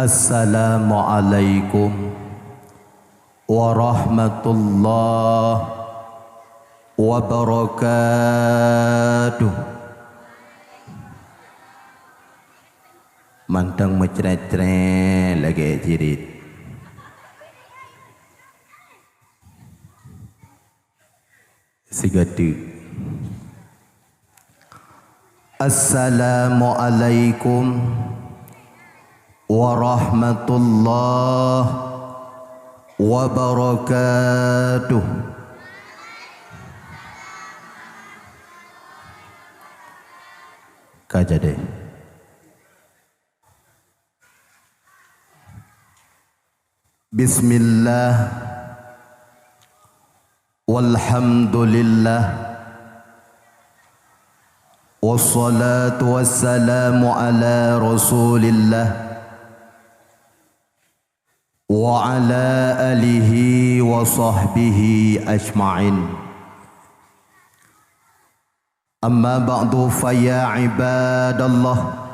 Assalamualaikum warahmatullahi wabarakatuh. Mantang mencret-cret lagi jirit. Sigatu. Assalamualaikum warahmatullahi wabarakatuh. Kajade. Bismillah walhamdulillah wassalatu wassalamu ala rasulillah wa ala alihi wa sahbihi ajma'in. Amma ba'du fa ya ibadallah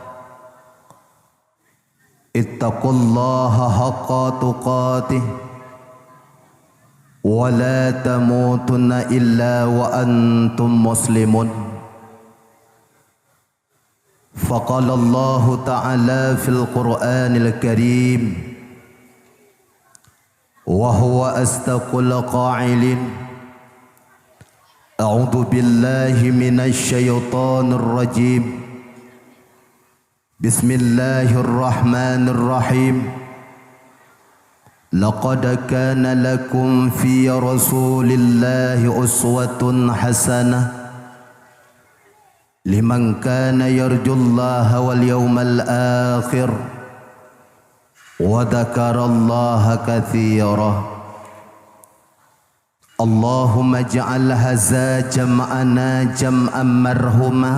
ittaqullaha haqqa tuqatih wa la tamutunna illa wa antum muslimun. Faqala Allah ta'ala fil Qur'anil Karim وهو أصدق القائلين أعوذ بالله من الشيطان الرجيم بسم الله الرحمن الرحيم لقد كان لكم في رسول الله أسوة حسنة لمن كان يرجو الله واليوم الآخر وذكر الله كثيرا. اللهم اجعل هذا جمعنا جمعا مرحوما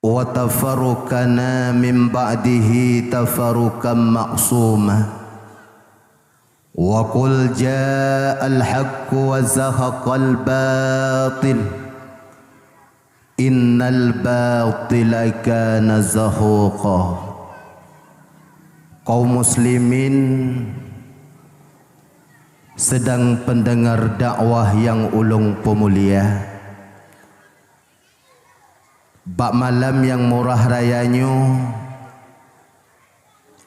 وتفرقنا من بعده تفرقا معصوما. وقل جاء الحق وزهق الباطل إن الباطل كان زهوقا. Kaum muslimin sedang pendengar dakwah yang ulung pemulia, bak malam yang murah rayanya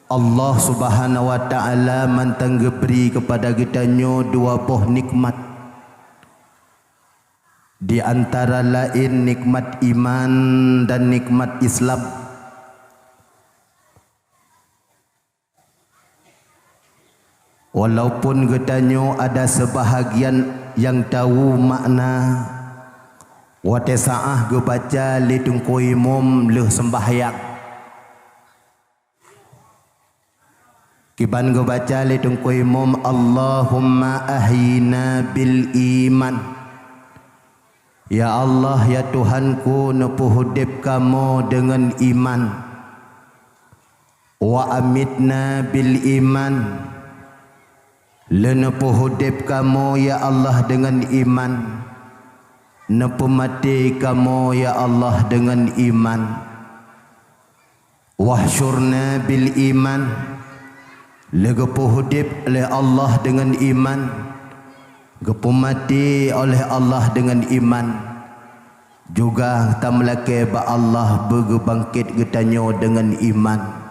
Allah subhanahu wa ta'ala mantang beri kepada kitanya dua buah nikmat. Di antara lain nikmat iman dan nikmat Islam. Walaupun katanya ada sebahagian yang tahu makna wate saah ge baca li tungku imam leh sembahyang, kiban ge baca li tungku imam Allahumma ahyina bil iman. Ya Allah, ya Tuhanku, nepuh hudib kamu dengan iman. Wa amitna bil iman. Lenepuh hudib kamu ya Allah dengan iman. Nepuh mati kamu ya Allah dengan iman. Wahsyurna bil iman. Legepuh hudib oleh Allah dengan iman. Gepuh mati oleh Allah dengan iman. Juga tamlake ba Allah begebangkit getanyo dengan iman.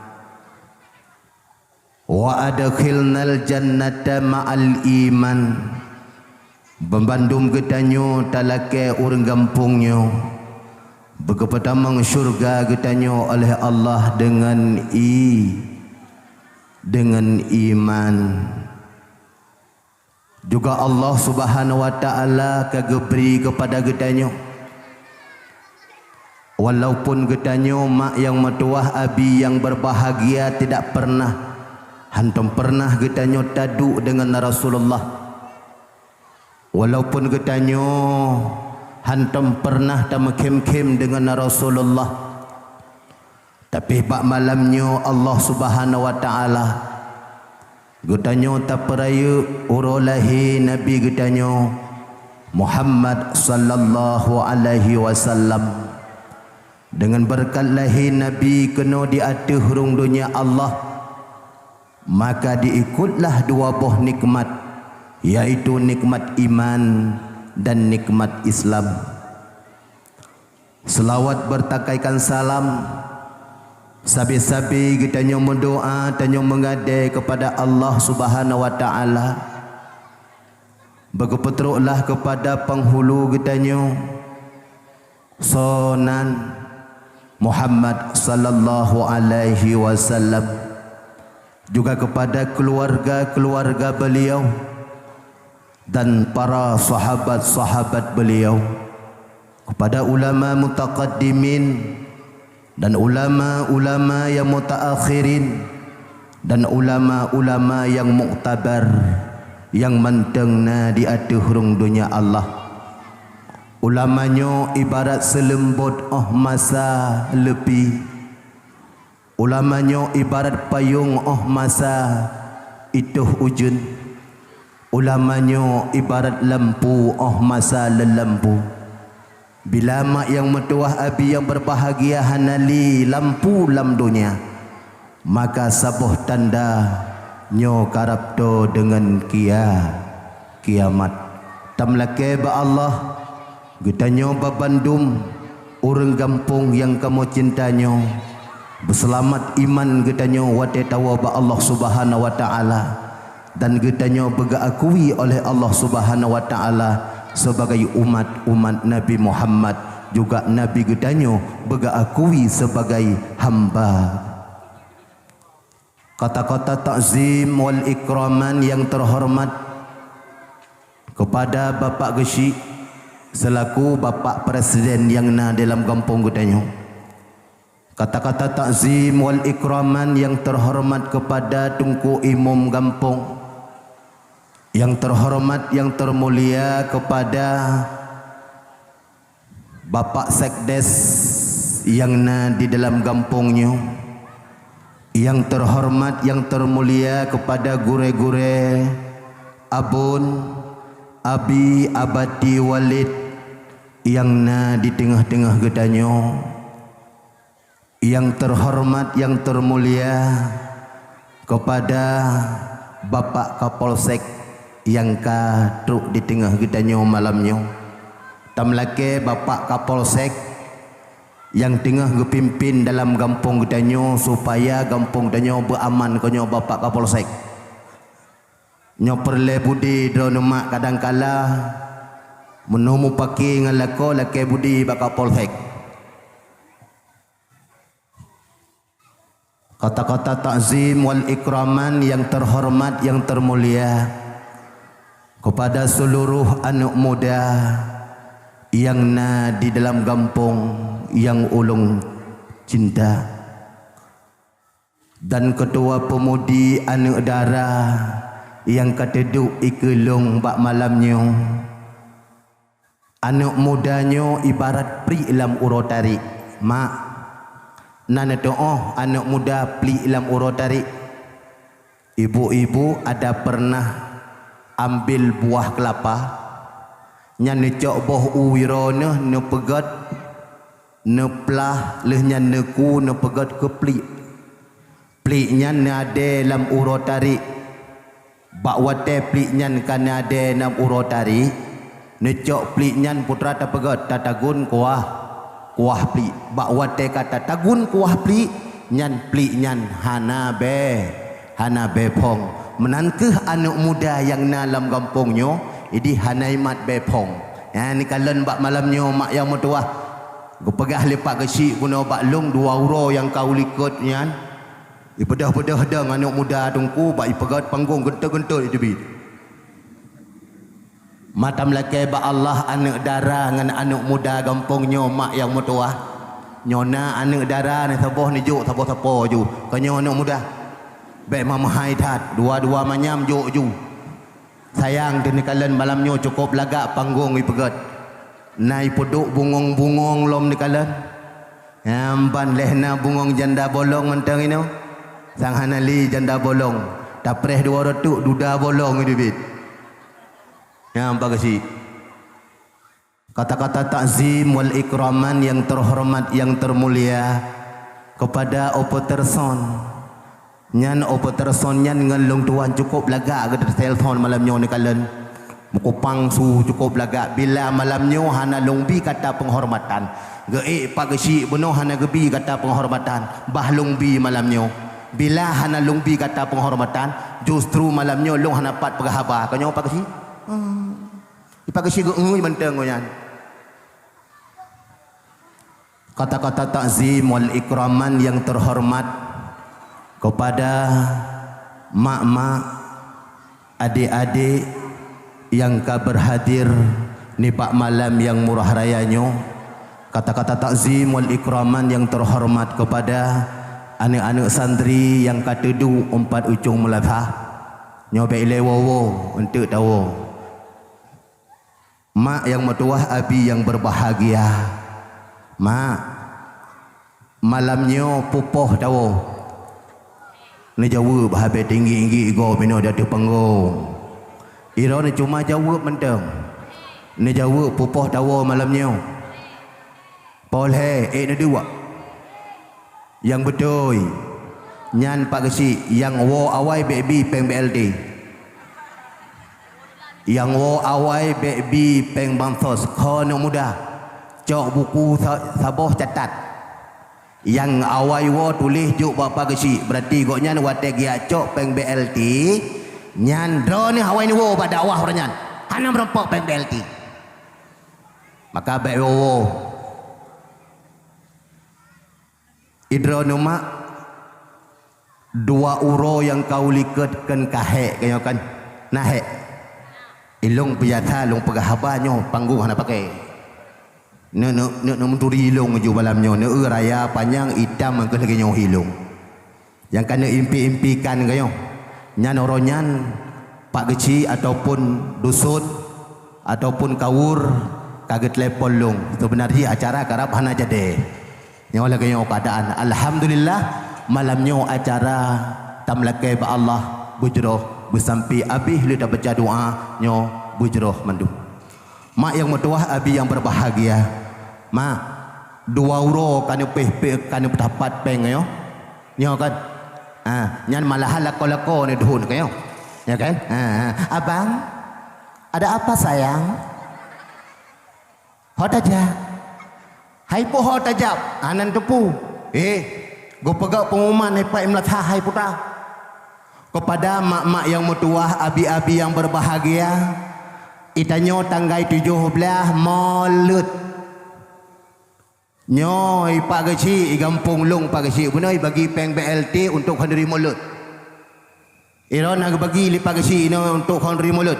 Wa adkhilnal jannata ma'al iman. Bembandum getanyo talake urang gampungnya. Begepetamang syurga getanyo oleh Allah dengan iman. Juga Allah subhanahu wa ta'ala kageberi kepada getanyo. Walaupun getanyo mak yang metuah abi yang berbahagia tidak pernah hantum pernah getanyo taduk dengan Rasulullah. Walaupun getanyo hantum pernah tamakem-kem dengan Rasulullah. Tapi bak malamnya Allah Subhanahu wa taala gutanyo tak peraya urolahi Nabi gutanyo Muhammad sallallahu alaihi wasallam. Dengan berkat lahir Nabi kena di atas hurung dunia Allah, maka diikutlah dua buah nikmat, yaitu nikmat iman dan nikmat Islam. Selawat bertakaikan salam, sabi-sabi kita nyo mendoa dan nyo mengadai kepada Allah Subhanahu wa taala. Berkepetruklah kepada penghulu kita nyo Sunan Muhammad sallallahu alaihi wasallam, juga kepada keluarga-keluarga beliau dan para sahabat-sahabat beliau, kepada ulama mutaqaddimin dan ulama-ulama yang mutaakhirin dan ulama-ulama yang muktabar yang mentengna di atas hurung dunia Allah. Ulamanya ibarat selembut masa lepi. Ulamanya ibarat payung masa itu ujun. Ulamanya ibarat lampu masa lelampu. Bila mak yang metuah abi yang berbahagia hanali lampu lam dunia, maka sabuh tanda nyo karapto dengan kiamat. Tamlake ba Allah getanyo babandum orang kampung yang kamu cintanyo berselamat iman getanyo wate tawa ba Allah Subhanahu wa taala, dan getanyo begaakui oleh Allah Subhanahu wa taala sebagai umat Nabi Muhammad, juga Nabi getanyo begaakui sebagai hamba. Kata-kata takzim wal ikraman yang terhormat kepada Bapak Geshi selaku Bapak Presiden yang na dalam kampung getanyo. Kata-kata takzim wal ikraman yang terhormat kepada Tunku Imam kampung, yang terhormat yang termulia kepada Bapak Sekdes yang na di dalam kampungnya, yang terhormat yang termulia kepada gure-gure Abun Abi Abadi Walid yang na di tengah-tengah getanyo, yang terhormat yang termulia kepada Bapak Kapolsek yang kaduk di tengah getanyo malamnya. Tamlake Bapak Kapolsek yang tengah gepimpin dalam kampung getanyo supaya kampung getanyo beraman konyo Bapak Kapolsek. Nyo perle budi drone mak kadangkala menemu paki ngalako lake budi Bapak Kapolsek. Kata-kata takzim wal ikraman yang terhormat yang termulia kepada seluruh anak muda yang na di dalam kampung yang ulung cinta, dan ketua pemudi anak darah yang keteduk ikelung bak malamnya. Anak mudanya ibarat pri ilam urotari. Mak nana doa anak muda pri ilam urotari. Ibu-ibu ada pernah ambil buah kelapa nya necok boh uwira ne pegat ne plah lehnya neku ne pegat ke pliknya ne ade lam urotari bak wate pliknya kan ade nam urotari necok pliknya putra ta pegat tatagun kuah plik bak wate kata tagun kuah plik nyan pliknya hana be pong menankeh anak muda yang dalam kampungnya idi hanaimat bepong. Ya ni kalen bak malamnya mak yang metuah go pegah lepak gesik guna bak long 2 euro yang kau likut nyan ipedah-pedah dang anak muda tungku bak ipegat panggung gentut-gentut itu. Matam laki bak Allah anak dara ngan anak muda kampungnya mak yang metuah nyona anak dara ni saboh ni juk saboh-saboh ju kanyo anak muda baik mamahai tat dua-dua manyam ju sayang dini kalian malamnya cukup lagak panggung ipegat nai podok bungong-bungong lom ni kalian Amban lehna bungong janda bolong mentang ino. Sang hanali janda bolong. Tapreh dua retuk duda bolong itu bit. Nampak kasih. Kata-kata takzim wal ikraman yang terhormat yang termulia kepada Opeterson. Nyan Opeterson nyan ngelung tuan cukup lagak ke telefon malam nyo ni kalen. Mukupang su cukup lagak bila malam nyo hana lungbi kata penghormatan. Ge pagsi beno hana gebi kata penghormatan. Bah lungbi malam nyo. Bila hana lungbi kata penghormatan, justru malam nyo long hana pat pegahaba. Kanyo pagsi? Ipagsi ge menteng nyan. Kata-kata takzim wal ikraman yang terhormat kepada mak-mak, adik-adik yang berhadir ni pak malam yang murah rayanyo. Kata-kata takzim wal ikraman yang terhormat kepada anak-anak santri yang katedu empat ujung melafah nyobek lewowo untuk tahu mak yang mertuah abi yang berbahagia. Mak malamnya pupoh tahu ni jawab habis tinggi-tinggi go bina dia panggung ira ni cuma jawab mentang ni jawab pupoh tahu malamnya boleh ni dua yang betul nyan pak kesi yang wo awai baby peng BLT yang wo awai baby peng bansos kono muda cok buku saboh catat yang awai wo tulis juk bapa kesi berarti gok nyan wate gia cok peng BLT nyan dro ni awai ni wo pada awah orang nyan hana merempok peng BLT maka baik wo idro numa dua uro yang kau likatkan kahek kaya kan nahek ilung pejata long pegahabanyo panggung hana pakai Nak menturi hilung je malamnya. Nak raya panjang hitam ke lagi nyaw hilung. Yang kena impi-impikan kayo. Nyan oronyan pak kecil ataupun dusun ataupun kawur kaget lepol long. Sebenarnya acara karap hana jadi. Nyaw lagi nyaw keadaan. Alhamdulillah malamnya acara tamlakai ba Allah bujroh bersampai abih lu dah baca doa nyaw bujroh mandu. Mak yang mertuah abi yang berbahagia. Mak dua euro kanu peh kanu dapat peng yo. Nyo kan. Nyan malahan lako-lako ni duhun kayo. Ya kan? Abang, ada apa sayang? Hot aja. Hai po hot aja. Anan tepu. Go pegak pengumuman ni Pak Imlat hai putra. Kepada mak-mak yang mertuah, abi-abi yang berbahagia. Itanyo tanggal 17 Maulud. Nyoi pak kecil gampung long pak kecil punoi bagi peng BLT untuk handri mulut. Iron nak bagi li pak kecil ini untuk handri mulut.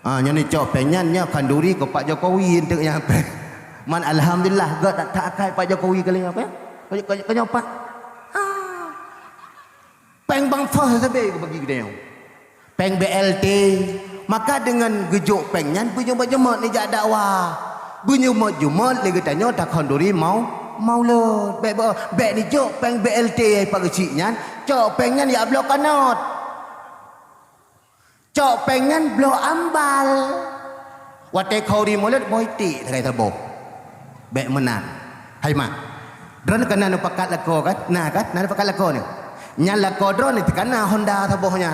Nyani cok penyannya kanduri ke Pak Jokowi untuk yang apa? Man alhamdulillah gak tak akai Pak Jokowi kali apa? Kau pak? Peng bang fah sabe bagi kita. Peng BLT maka dengan gejuk pengnyan punya berjemaat ni jak dakwah. Bunyi jumat lagi tanya tak kanduri mau le bek ni jok peng BLT pak kecil nyan cok pengnya ya blok kanot cok pengnya blok ambal wate khauri mulut boiti tak tabo bek menan hai mak dron kana nu pakat lako kan nah kan nah pakat lako ni nyan lako dron ni kana Honda tabo nyan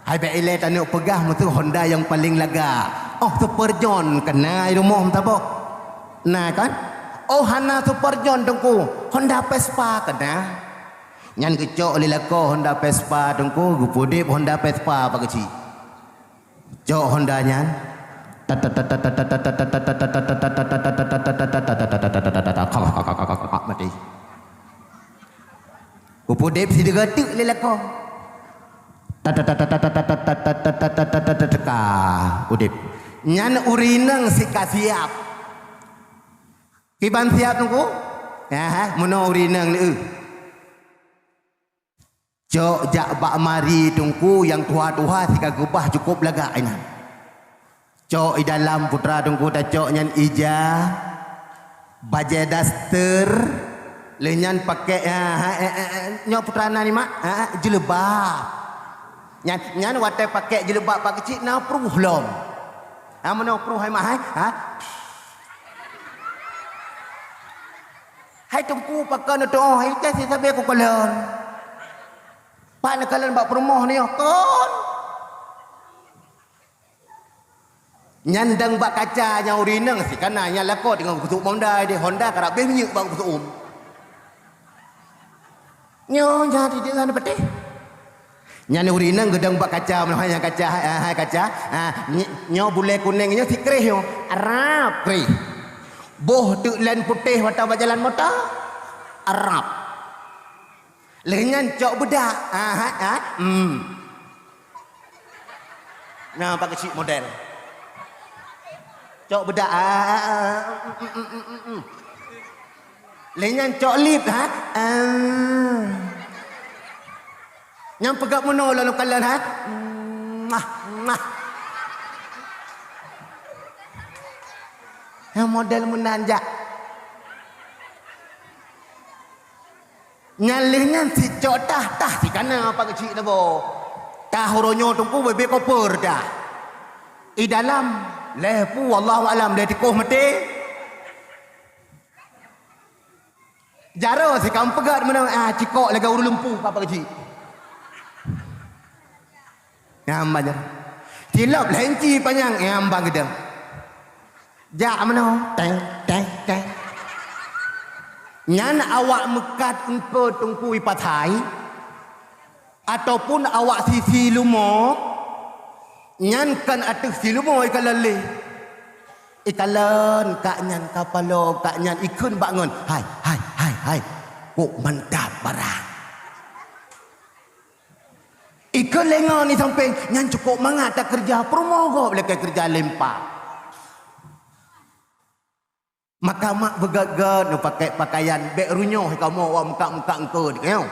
hai bek ile tanu pegah mutu Honda yang paling laga. Oh Super John kena rumah tabo. Nah kan? Oh hana Super John dengku. Honda Vespa kena. Nyan kecok lilako Honda Vespa dengku, gupudip Honda Vespa pak kecil. Cok Honda nyan. Mati. Gupudip si degatik lilako. Udip. Nyan urinang si kasiap. Kiban siap tunggu? Ya, mono urinang ni. Cok jak bak mari tungku yang tua-tua si kagubah cukup laga ainan. Cok i dalam putra tungku tak cok nyan ija. Bajai daster. Lenyan pakai nyo putrana ni mak jilbab. Nyan wate pakai jilbab pak kecil na pruh lom. Mano pruh hai mak hai tungku pakai no to hai te si sabe ko kolon. Pak nak kalian bak perumoh ni kon. Nyandang bak kaca nya urineng si kana nya lakot dengan kusuk Honda di Honda karap be nyuk bak kusuk Nyo jadi dengan peti. Nya ni urineng gedang bak kaca mana yang kaca hai kaca. Nyo bule kuning nyo sikreh yo. Arab kreh. Boh tu len putih wata jalan motor. Arab. Lengan cok bedak. Nah pakai cik model. Cok bedak. Lengan cok lip Yang pegak mono lalu kalian Yang model menanjak. Nyalihnya si cok tah si kana apa kecil dah bo. Tah horonyo tungku bebe koper dah. I dalam lepu wallahu alam dia tikuh mati. Jaro si kam pegat mana cikok lega uru lempu apa kecil. Ngam bajar. Tilap lenci panjang ngam bang gedang. Jak mana? Teng. Nyan awak mekat engko tungku ipathai ataupun awak sisi lumo nyan kan atuk si lumo ikalale ikalan kak nyan kapalo kak nyan ikun bangun hai kok mantap barang ikun lengo ni sampai nyan cukup mangat tak kerja promo boleh kerja lempar. Maka mak bergagal no pakai pakaian beg runyoh kamu awak muka-muka engkau tengok.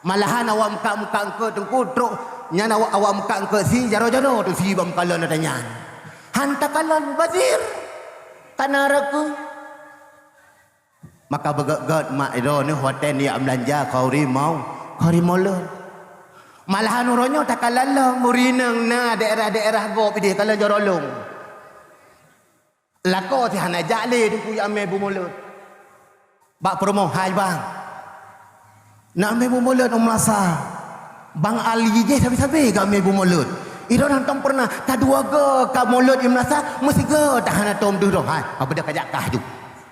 Malahan awak muka-muka engkau tengku truk nyan awak muka engkau si jaro-jaro tu si bam kalon adanya. Hantar kalon bazir. Kanaraku. Maka bergagal mak itu ni hotel dia belanja kau rimau le. Malahan uronyo tak kalalong murinang na daerah-daerah go pidih kalau jorolong. Lako si hana jale tu kuy ame bumulut. Bak promo hai bang. Nak ame bumulut merasa. Bang Ali je sabi-sabi ke ame bumulut. Iro nantong pernah kadua ke ka mulut im merasa mesti ke tahan atom tu hai. Apa dah kajak kah tu.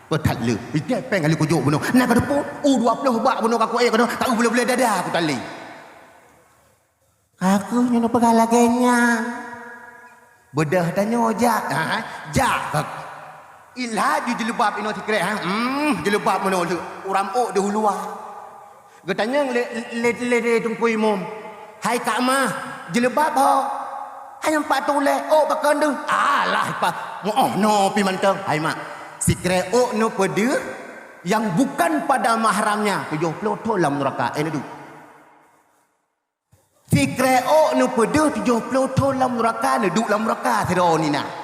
Betat le. Iki peng ali kujuk buno. Nak ke depo 20 bak buno kaku air kono. Tak boleh dadah aku tali. Aku nyono pegala kenyang. Bedah tanya jak. Jak. Ilhaju jelebab ino sikret jelebab mana uram ok dah luar. Getanya le tungku imum. Hai kak mah jelebab ho. Hai empat toleh ok bakal tu. Alah pa. No pi mantang. Hai mak. Sikret ok no pada yang bukan pada mahramnya 70 dalam neraka. Ini tu. Sikret ok no pada 70 dalam neraka duduk dalam neraka sedo ni nak.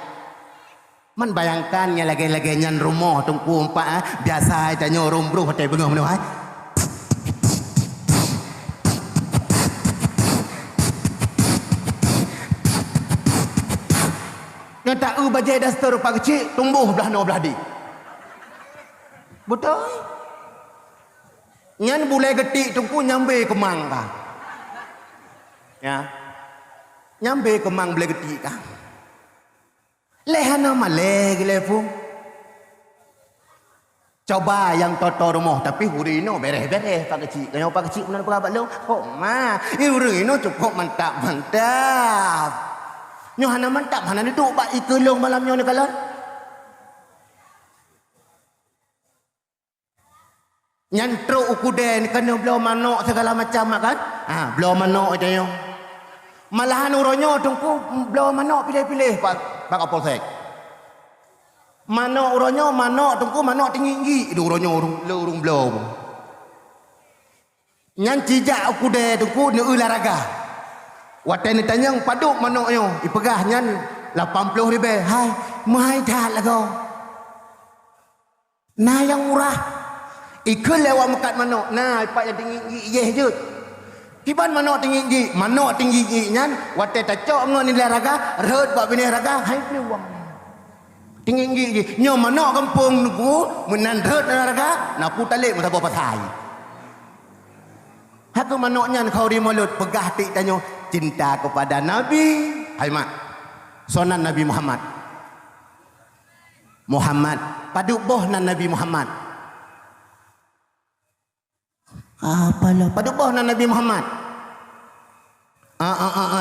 Man bayangkan yang lagi-lagi nyan rumah tungku empat biasa tanya rombro hotel bengah mana hai. Yang tak bajai daster pak kecil tumbuh belah no belah di. Betul. Nyan bulai getik tungku nyambe kemang kah. Ya. Nyambe kemang bulai getik kah. Lehana malek lefu. Coba yang toto rumah tapi hurino beres-beres pak kecil. Kalau pak kecil mana berapa lu? Kok mah, hurino cukup mantap. Nyo hana mantap hana duduk bak ikulung malam nyo ni kalon. Nyantro ukuden kena belau manok segala macam kan? Belau manok aja yo. Malahan uronyo tungku belau manok pilih-pilih pak kapolsek. Manok uronyo manok tungku manok tinggi itu uronyo urung belau. Nyan cijak ukude tungku ne olahraga. Watan tanyang paduk manoknyo ipegah nyan 80 ribu. Hai, mahai dah lagu. Nah yang murah Ikut lewat mekat manok. Nah, ipak yang tinggi ye je. Kiban manok tinggi, manok tinggi nyan, wate tacok ngon ni raga, reut bak bini raga, hai peluang. Tinggi nyo manok kampung nuku, menan reut raga, napu talik masa apa pasai. Haku manoknya kau di mulut pegah tik tanyo cinta kepada Nabi. Hai mak. Sonan Nabi Muhammad. Muhammad paduk boh nan Nabi Muhammad. Apalah paduk boh nan Nabi Muhammad.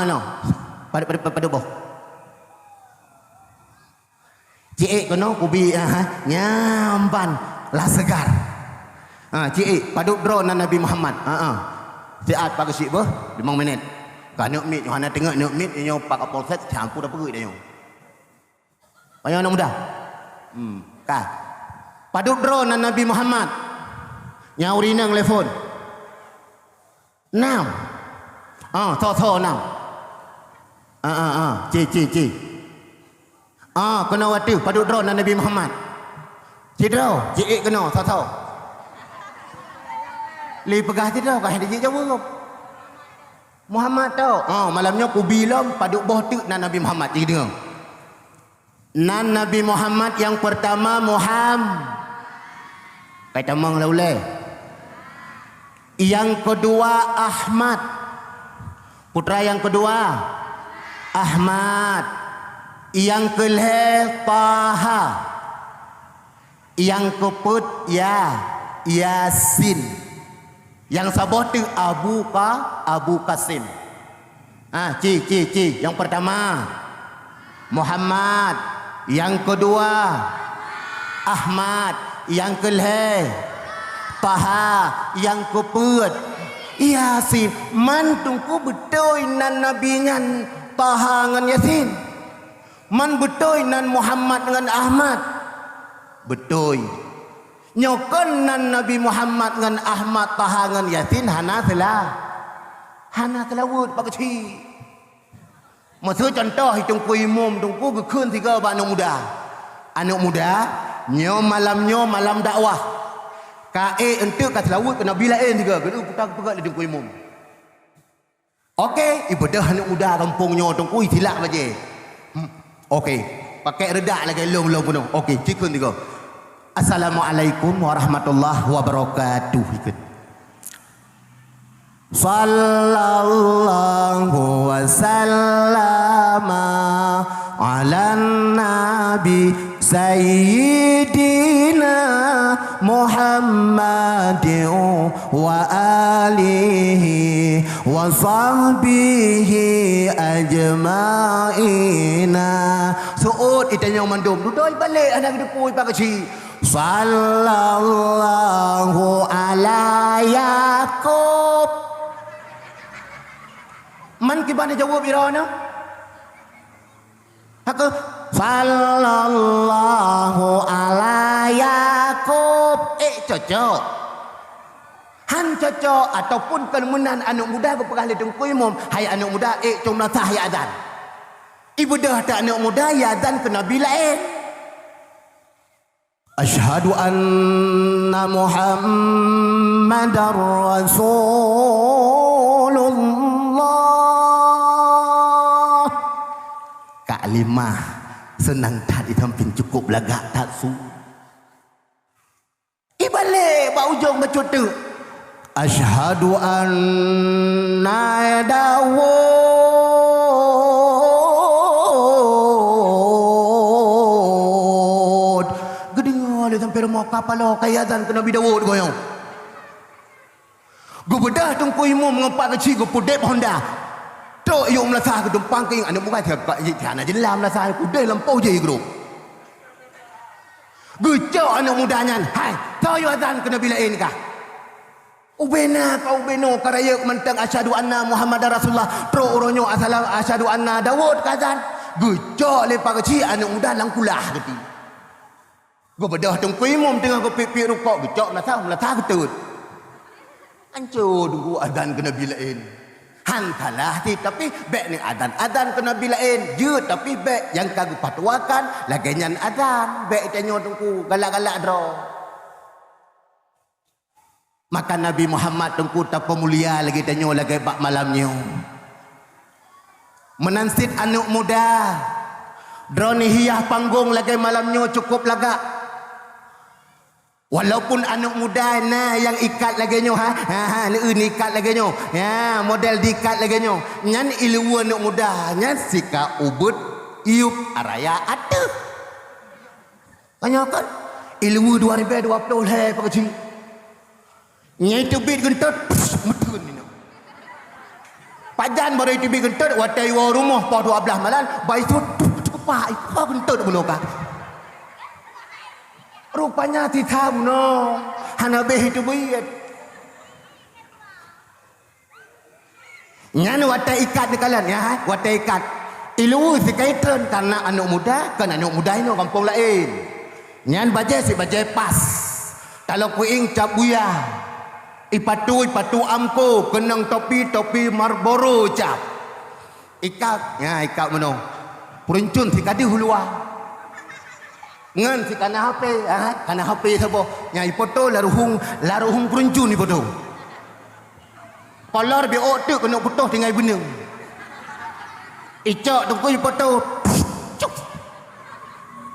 No. Paduk boh. Cik kono kubi nyampan lah segar. Cik paduk drone nan Nabi Muhammad. Siat pagi sik boh 5 minit. Kan nak mit Yohana tengok nak mit nyo pak kapolsek campur dah pergi dah nyo. Ayo anak muda. Kah. Paduk drone nan Nabi Muhammad. Nyauri nang telefon. 6. Tho 6. Ci. Kena watu paduk drone nan Nabi Muhammad. Cidro, cik kena tho. Li pegah cidro kah dia jawab. Muhammad tau. Malamnya ku bilang paduk boh tu nan Nabi Muhammad. Jadi dengar. Nan Nabi Muhammad yang pertama Muhammad. Kata mang laulai. Yang kedua Ahmad. Putra yang kedua Ahmad. Yang kelih Taha. Yang keput Yasin. Yang sabah tu Abu Qasim. Ci. Yang pertama Muhammad. Yang kedua Ahmad. Yang kelih Taha. Yang keput Yasin. Man tungku betul nan Nabi ngan Taha ngan Yasin. Man betul nan Muhammad ngan Ahmad. Betul. Nyokon nan Nabi Muhammad ngan Ahmad Taha ngan Yasin hana telawut pak kecil. Maksud contoh hitung kuimum tungku gekun 3 ba anak muda. Anak muda nyo malam dakwah. Kae entuk ka telawut kena bilain 3 kena putar pegat hitung kuimum. Okey, ibadah anak muda kampung nyo tungku silap baje. Okey, pakai redak lagi long penuh. Okey, cikun 3. Assalamualaikum warahmatullahi wabarakatuh. Ikut. Sallallahu wasallama ala nabi sayyidina Muhammadin wa alihi wa sahbihi ajma'ina. Suud itanya mandum duduk balik anak depoi pak kecil. Sallallahu ala Yaqub. Man kibana jawab irana? Hak sallallahu ala Yaqub. Cocok. Han cocok ataupun kemunan anak muda berperah ledeng kuimum. Hai anak muda cuma sah ya azan. Ibu dah tak anak muda ya azan kena bilain. Asyhadu anna Muhammadar Rasulullah. Kalimah senang tadi tamping cukup lagak tak su. Ibalik ba ujung baca tu. Asyhadu anna Dawud sampai rumah kapal kaya azan ke Nabi Dawud goyang. Gue bedah tungku imam mengempak kecil gue pudep Honda. Tok yuk melasah ke dempang ke anak bukan tiap jelah melasah kudai lampau je grup. Gue cok anak mudanya. Hai, tahu yuk azan ke Nabi lain kah? Ubena karaya mentang asyhadu anna Muhammadar Rasulullah. Pro oronyo asyhadu anna Dawud kazan. Gue cok lepak kecil anak muda langkulah gitu. Gue bedah tunggu imam tengah gue pipik rukuk. Gue cok melatah ketut. Ancur tunggu adan kena bilain. Hantalah tapi bek ni adan kena bilain. Je tapi bek yang kagak patwakan. Lagian adan. Bek tanya tunggu galak-galak draw. Maka Nabi Muhammad tengku tak pemulia lagi tanyo lagi bak malamnya. Menansit anak muda. Drone hiyah panggung lagi malamnya cukup lagak. Walaupun anak muda na yang ikat lagi nyo ni ikat lagi nyo. Ya, model diikat lagi nyo. Nyan ilmu anak muda, nyan sika ubud iup araya ada. Tanya kan? Ilmu 2020 hai pak kecil. Nyai tu bit gentut metun ni. Pajan baru itu bit gentut watai wa rumah pa 12 malam bai tu cepat ipa gentut buloka. Rupanya titam no. Hana beh itu bit. Ngan watai ikat ni kalian ya, watai ikat. Ilmu sikaitan karena anak muda, kan anak muda ini kampung lain. Nyan bajai si bajai pas. Kalau kuing cap buya. Ipatu amko kenang topi Marlboro cap. Ikat, ya ikat mano. Peruncun si kadi hulua. Ngan si kana HP, kana HP sabo. Nya ipoto laruhung peruncun ipoto. Kolor bi ok tu kena putus dengan benung. Icak tunggu ipoto.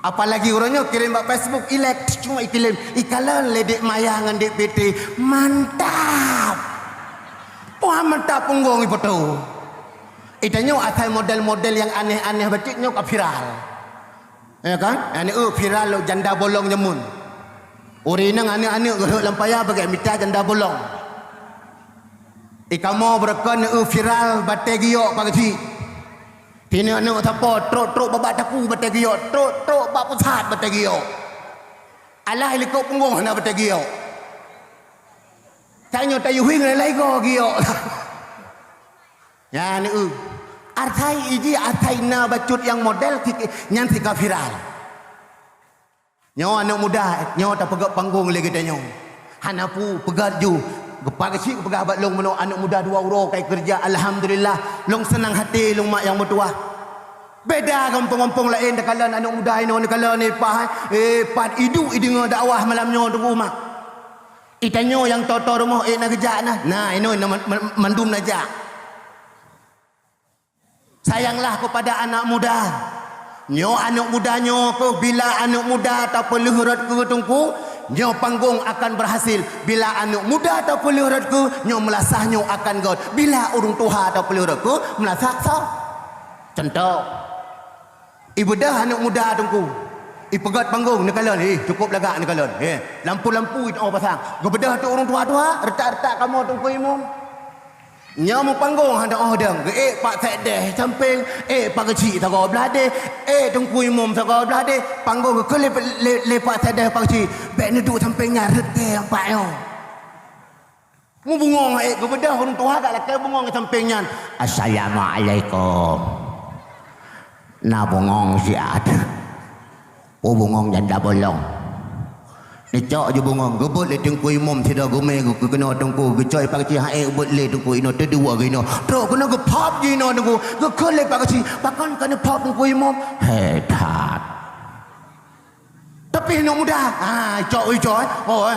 Apalagi orangnya kirim bak Facebook ilek cuma ikirim ikalan ledek maya ngan dek PT mantap. Wah mantap punggung ipoto. Itanya asal model-model yang aneh-aneh betiknya ke viral. Ya kan? Ane viral lo janda bolong nyemun. Orina aneh-aneh gerak lampaya bagai mita janda bolong. Ikamo berkan viral batai giok pagi. Tina nak siapa truk babak taku batai giok, truk bak pusat batai giok. Alah helikop punggung nak batai giok. Tanya tayu hing lai go giok. Ya ni artai iji artai na bacut yang model nyan tika viral. Nyawa anak muda, nyawa tak pegat panggung lagi tanya. Hanapu pegat ju. Gepak kecil pegah abad long menok anak muda 2 orang kai kerja alhamdulillah long senang hati long mak yang bertuah. Beda kampung-kampung lain dekalan anak muda ini dekalan ni pat idu ideng dakwah malamnya tu rumah. Itanyo yang toto rumah nak kerja nah ini mandum najak. Sayanglah kepada anak muda. Nyo anak mudanya ko bila anak muda tak perlu hurut ke tungku nyo panggung akan berhasil. Bila anak muda tak perlu hurut ke nyo melasah nyo akan god. Bila urung tuha tak perlu hurut ke melasah so. Contoh ibu dah anak muda tungku ipegat panggung ni kalon cukup lagak ni kalon lampu-lampu itu pasang gebedah tu orang tua-tua retak-retak kamu tungku imum. Nyamu panggung hendak odang pak sedeh samping pak kecil tak kau belade tungku imum tak kau belade panggung ke lepak sedeh pak kecil bek neduk sampingnya rete pak yo mu bungong ke bedah orang tua tak lakai bungong ke sampingnya assalamualaikum na bungong siat bungong janda bolong. Nicok je bungong gebut le tengku imam tidak gome ku kena tengku gecoy pak kecil hae ubut le tengku ino terdua gino terus kena gepop je ino tengku gekele pak kecil bahkan kena pop tengku imam hebat tapi nak muda cok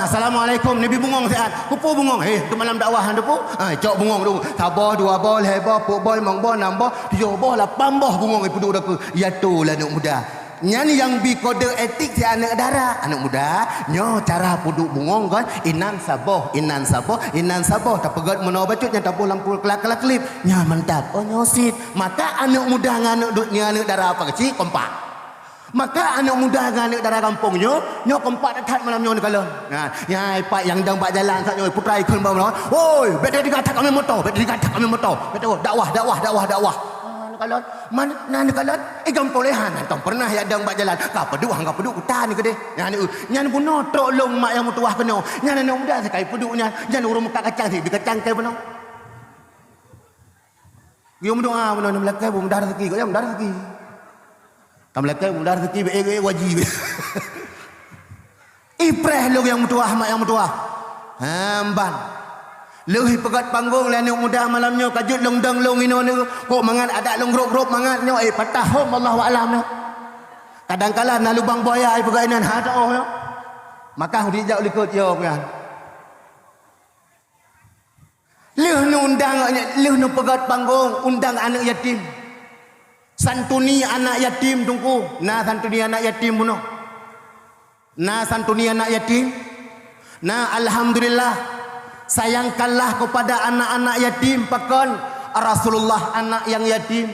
assalamualaikum nabi bungong sehat pupu bungong tu malam dakwah tu cok bungong tu sabah 2 bol hebah puk bol mang bol nambah 7 bol 8 bol bungong ipu dak ku ya tu lah nak muda. Nyan yang bi kode etik si anak dara anak muda nyo cara puduk bungong kan inan saboh tak pegat meno bacut nya tapu lampu kelak klip nya mantap nyosit maka anak muda nganak duk nya anak dara apa kecil kompak maka anak muda nganak dara kampung nyo kompak dekat malam nyo kalon nya pak yang dang pak jalan sak nyo putra ikon bawa oi bet dikatak kami motor betul dakwah kalon mana kalon gam polehan tong pernah ya dang bak jalan ka peduk hutan ni gede nyan puno trok long mak yang mutuah keno nyan anak muda sakai peduknya nyan urung mekak kacang si kacang ke peno yo mendoa peno melakai bu mudar rezeki ko ya mudar rezeki tam melakai bu mudar rezeki be wajib ipreh lo yang mutuah mak yang mutuah hamban leuhi pegat panggung le anak muda malamnya kajut long dang long ino ni kok mangat ada long grop mangatnya patah hom Allahu alam kadang-kala na lubang buaya pegainan ha tak maka dijak likut yo kan Leh nu undang, leh nu pegat panggung undang anak yatim. Santuni anak yatim tungku. Nah santuni anak yatim bunuh. Nah santuni anak yatim. Nah alhamdulillah sayangkanlah kepada anak-anak yatim pakon Rasulullah anak yang yatim.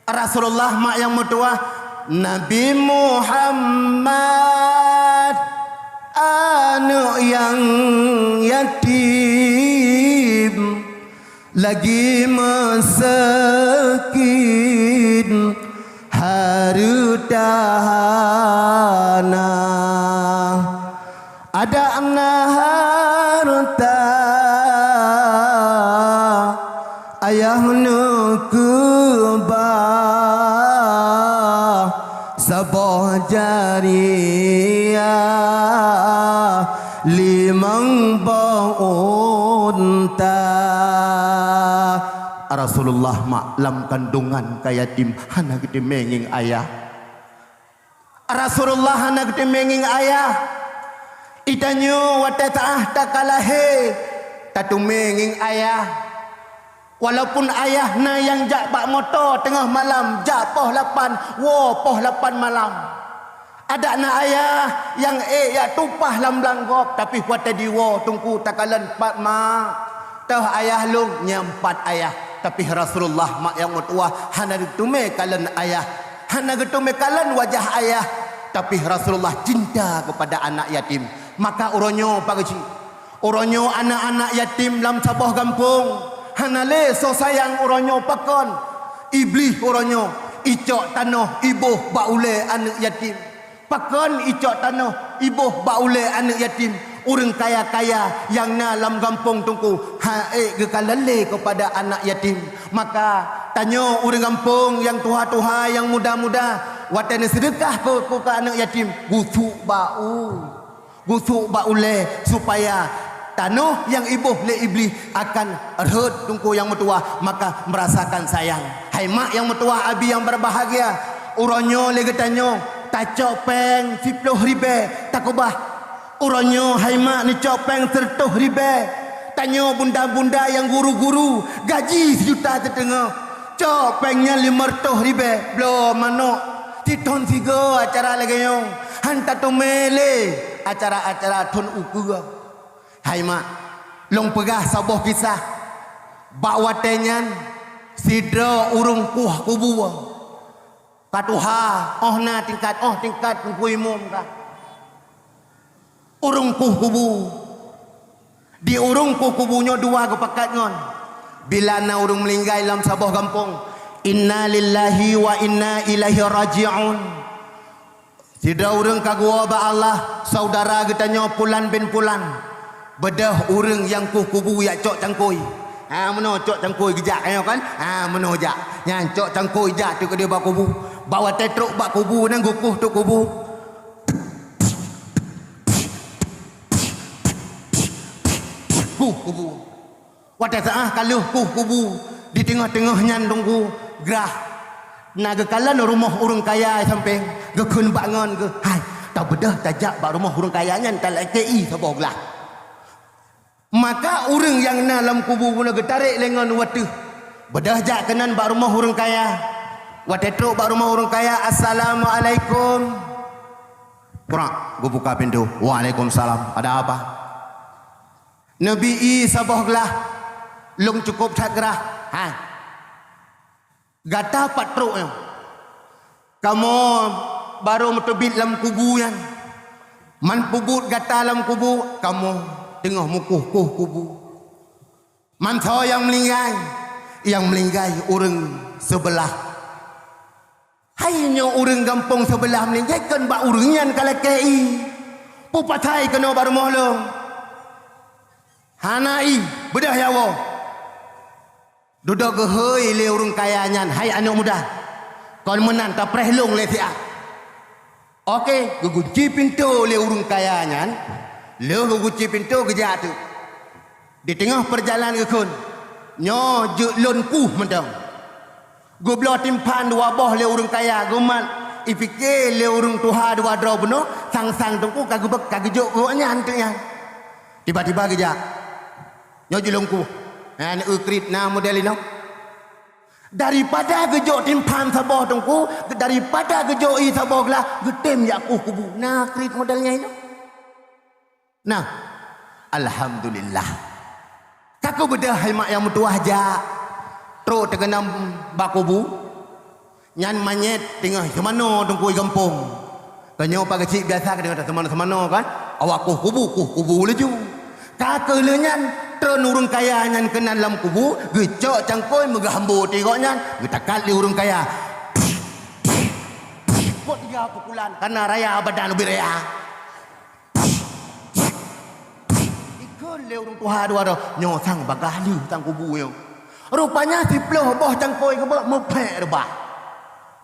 Rasulullah mak yang mutua. Nabi Muhammad anak yang yatim lagi meskin hartana ada harta ayah nukuba sabah jariah limang unta. Rasulullah maklam kandungan kayatim hana gede menging ayah. Rasulullah hana gede menging ayah. Itanyo watatah takalahe tatu menging ayah. Walaupun ayahna yang jak bak motor tengah malam jak poh 8 poh 8 malam. Ada na ayah yang ya tupah lam langgop tapi buat tadi tungku takalan 4 mak. Tah ayah lu nyampat ayah tapi Rasulullah mak yang mutua hana ditume kalan ayah. Hana getume kalan wajah ayah tapi Rasulullah cinta kepada anak yatim. Maka uronyo pagaci. Uronyo anak-anak yatim dalam sebuah kampung. Hanale so sayang uronyo pakon. Iblis uronyo icok tanah ibuh baule anak yatim. Pakon icok tanah ibuh baule anak yatim. Orang kaya-kaya yang na dalam kampung tungku gekalale kepada anak yatim. Maka tanya orang kampung yang tuha-tuha yang muda-muda watane sedekah ke anak yatim gusuk baule supaya tanah yang ibuh le iblis akan erhut tungku yang mutua maka merasakan sayang. Hai mak yang mutua abi yang berbahagia uronyo le getanyo tacok peng 10 ribe takubah. Uronyo hai mak ni copeng 100 ribe. Tanyo bunda-bunda yang guru-guru gaji 1 juta setengah. Copengnya 500 ribe. Belum manok. Titon tiga acara lagi yo. Hanta tu mele acara-acara tun uku. Hai mak, long pegah sabuh kisah. Bak watenyan sidra urung kuh kubu. Katuha na tingkat kuih mum kah. Urung kubu di urung kubunya 2 kepakat ngon bila na urung melinggai dalam sebuah kampung inna lillahi wa inna ilaihi raji'un. Tidak urung kagua ba Allah saudara getanya pulan bin pulan bedah urung yang kubu ya cok cangkoi meno cok cangkoi gejak kan meno jak nyan cok cangkoi jak tu ke dia ba kubu bawa tetruk ba kubu nang gukuh tu kubu kubu. Wadah saah kaluh kubu di tengah-tengahnya tunggu gerah. Naga kalan rumah orang kaya samping gekun bangun ke. Hai, tak bedah tajak bak rumah orang kayanya tak LKI sabah gelah. Maka orang yang dalam kubu guna getarik lengan watuh. Bedah jak kenan bak rumah orang kaya. Wadah truk bak rumah orang kaya. Assalamualaikum. Kurang, gue buka pintu. Waalaikumsalam. Ada apa? Nabi sabah gelah long cukup sagrah gata patruk kamu baru metubit dalam kubu yang man pubut gata dalam kubu kamu tengah mukuh kubu man so yang melinggai orang sebelah hanya orang kampung sebelah melinggai kan bak orangnya kalau KI pupatai kena baru mohlo hanai bedah yawo duduk gehoi le urung kayanya hai anak muda kon menan tak prehlung le tia okey gugunci pintu le urung kayanya le gugunci pintu geja tu di tengah perjalanan gekun nyo je lon kuh mentang goblo timpan 2 boh le urung kaya guman ipike le urung tuha 2 dro beno sang-sang tungku kagejuk go nya hantunya tiba-tiba geja nyo jelongku Ukrit na model ini. Daripada gejok timpan sabah tungku, daripada gejok i sabah gelah, getem yakuh kubu. Nah, krit modelnya ini. Nah, alhamdulillah. Kaku bedah mak yang mutuah ja. Teruk terkenam bakubu. Nyan manyet tengah semana tungku i kampung. Kanyo pak kecil biasa dengan semana-semana kan. Awak kubu laju. Kakak lenyan tren urung kaya nyan kenal dalam kubu, gecok cangkoi megah hambu tigoknya, getakat li urung kaya. Kok 3 pukulan karena raya badan lebih raya. Ikut le urung tuha dua dah nyosang bagah li tang kubu yo. Rupanya si ploh boh cangkoi ke bak mepek rebah.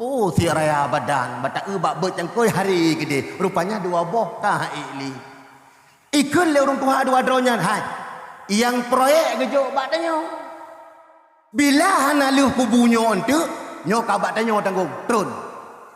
Oh si raya badan batak bak ber cangkoi hari gede. Rupanya 2 boh kah ikli. Ikut le urung tuha dua dronya hai. Yang proyek gejok bak tanya. Bila hana leuh kubunyo onte, nyo ka bak tanya tanggung trun.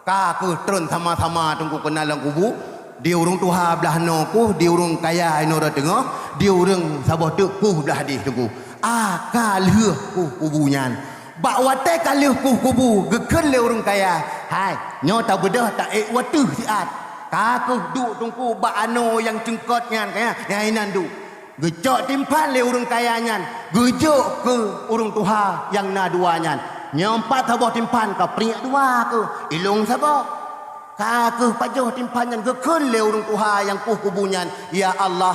Ka ke trun sama-sama tunggu kenal dalam kubu. Dia urung tuha belah no ku, dia urung kaya ino dah tengah, dia urung sabah tek ku belah di tunggu. Ka leuh ku kubunyan. Bak wate ka leuh ku kubu, geken le urung kaya. Hai, nyo tak bedah tak watu siat. Ka ke duk tunggu bak ano yang cengkot ngan kaya, nyainan duk. Gejok timpan le urung kayanyan, gejok ke urung tuha yang na duanyan. Nyempat sabah timpan ka prinyak 2 ke, ilung sabah. Ka ke pajoh timpanyan gekun le urung tuha yang kubunyan. Ya Allah,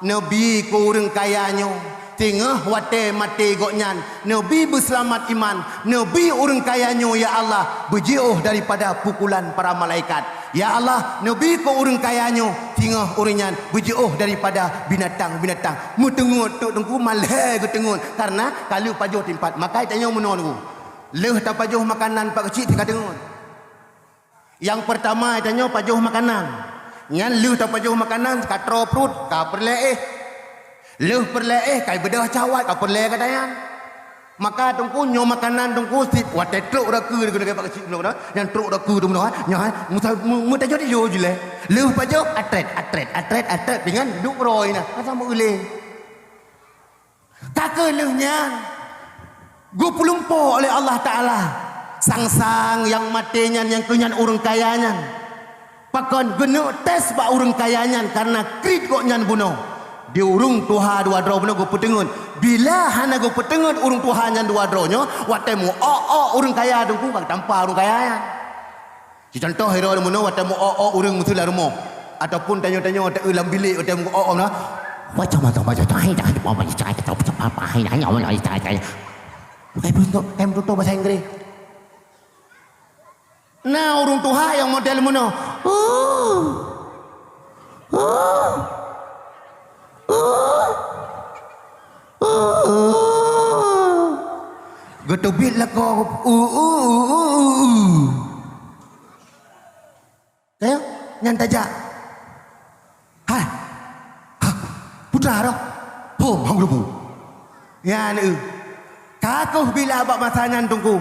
Nabi ku urung kayanyo. Tengah wate mati goknyan. Nabi berselamat iman. Nabi urung kayanyo ya Allah, berjauh daripada pukulan para malaikat. Ya Allah, Nabi ko urang kayanyo, tingah urinyan berjauh daripada binatang-binatang. Mu tengut tok tengku malai ke tengut karena kalau pajuh timpat. Maka tanya menon ku. Leuh ta pajuh makanan pak kecil tika tengut. Yang pertama tanya pajuh makanan. Ngan leuh ta pajuh makanan katro perut ka perleeh. Leuh perleeh kai bedah cawat ka perle katayan. Maka tungku nyo makanan tungku sit wate truk dah ke dekat pak kecil no dah yang truk dah ke tu no nya mu ta jadi yo je le leuh pajo atret dengan duk roi nah sama ule tak ke leuhnya gu pelumpo oleh Allah taala sang-sang yang matinya yang kenyan urang kayanya pakon genu tes ba urang kayanya karena krit kok nyan bunuh di urung tuha 2 dro bener gu petengun bila hana gu petengun urung tuha nyan 2 dronyo watemu urung kaya dungku bang tanpa urung kaya si contoh hero muno watemu urung musulah rumo ataupun tanya-tanya wate dalam bilik watemu na macam cai bahasa Inggris nah urung tuha yang model muno getubit lah kau kaya nyan tajak hai putra dah hang lebu ya ni kakuh bila bak masanya tunggu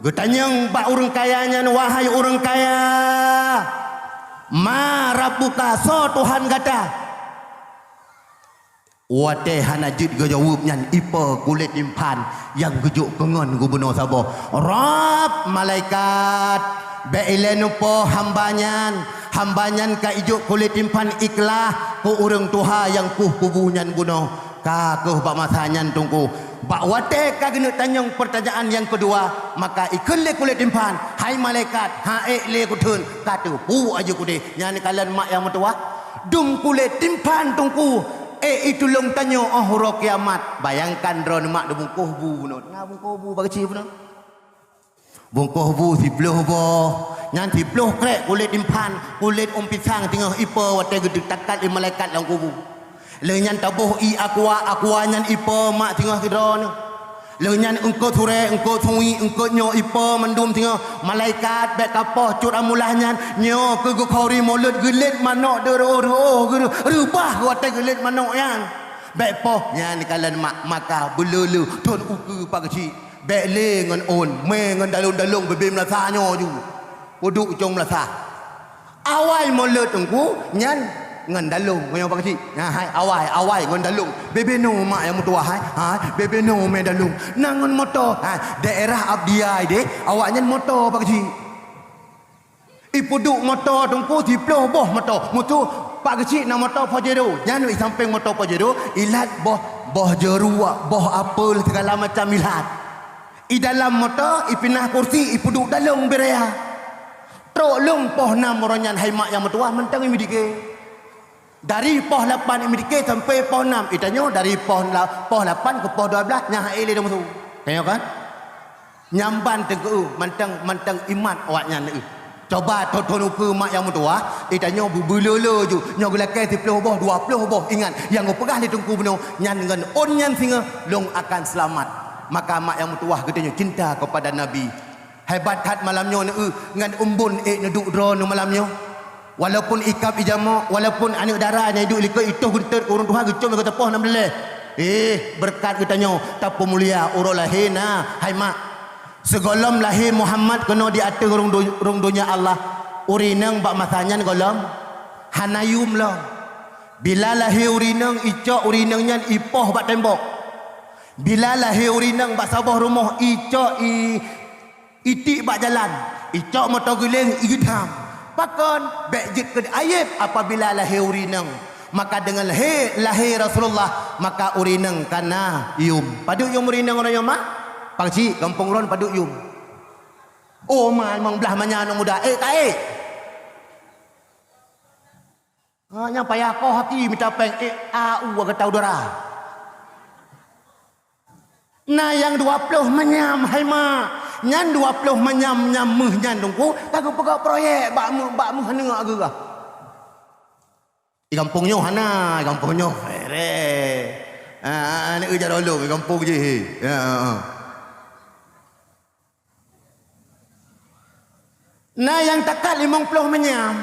getanyang bak urang kayanya wahai urang kaya ma rabbuka so Tuhan kata wate hanajid gejawab nyan ipa kulit impan yang gejuk kengon gubernur Sabah Rab malaikat be'ilen po hambanyan ka ijuk kulit impan ikhlah ku urang tuha yang kubunyan bunuh kakuh bak masanyan tungku bak wate ka gena tanyang pertanyaan yang kedua maka ikhle kulit impan hai malaikat hae le kutun kata pu aja kude nyan kalian mak yang metua dum kulit impan tungku itu long tanyo roh kiamat bayangkan drone mak de bungkuh bu no ngah bungkuh bu ba kecil no bungkuh bu si bloh bo nyan si bloh krek kulit impan kulit pisang tengah ipa wate gedek takat malaikat lang kubu le nyan tabuh i aqua nyan ipa mak tengah drone le nyan engko sure engko sui engko nyo ipa mandum tengah malaikat bek kapoh cut amulah nyan nyo ke go khori molut gelet manok de ro rubah wate gelet manok yang bek poh nyan kalian mak maka belulu ton uku pak kecil bek le ngan on me ngan dalung bebem rasa nyo ju uduk jong rasa awal molut engku nyan ngan dalung ngoyo pak kecil. Hai awai ngan dalung. Bebeno mak yang mutua hai. Bebeno me dalung. Nangon motor. Daerah Abdiai dek awaknya motor pak kecil. Ipuduk motor tungku diploh boh motor. Mutu pak kecil na motor Pajero. Jangan samping motor Pajero ilat boh jeruk, boh apel segala macam ilat. I dalam motor ipinah kursi ipuduk dalung berea. Trok lung poh 6 oranyan hai mak yang mutua mentang imidike. Dari poh 8 imidike sampai poh 6. Itanya dari poh 8 ke poh 12 nya hai le dong tu. Tengok kan? Nyamban tengku mentang imat awaknya ni. Coba tonton ke mak yang mutua, itanya bubulolo ju, nya gulakai 10 boh, 20 boh. Ingat, yang pegah di tungku beno, nyan dengan onyan singa long akan selamat. Maka mak yang mutua katanya cinta kepada Nabi. Hebat hat malamnya ngan umbun neduk dro no malamnya. Walaupun ikap ijama, walaupun anak darah nya hidup likut itu guntet urang Tuhan gecom kata poh 16. Berkat katanya tapu mulia urang lahina, hai mak. Segolom lahir Muhammad kena diatur rung dunia Allah. Urinang bak masanyan golom hanayum lah. Bila lahir urinang icok urinangnya ipoh bak tembok. Bila lahir urinang bak sabah rumah icok itik bak jalan. Icok motor guling igitham. Pakon bekjit ke ayib apabila lahir urinang. Maka dengan lahir Rasulullah maka urinang kana yum. Padu yum urinang orang yang mak Pakcik, kampung ron paduk yum. Oh, memang belah manya anak muda. Tak yang payah kau hati minta peng. Agak tahu dora. Nah, yang 20 menyam, hai mak. Nyan 20 menyam meh nyan dongku. Tak pegak proyek, bakmu hana agak kah. Di kampungnya hana, kampungnya. Anak kerja dulu, kampung je. Nah yang takat 50 menyam.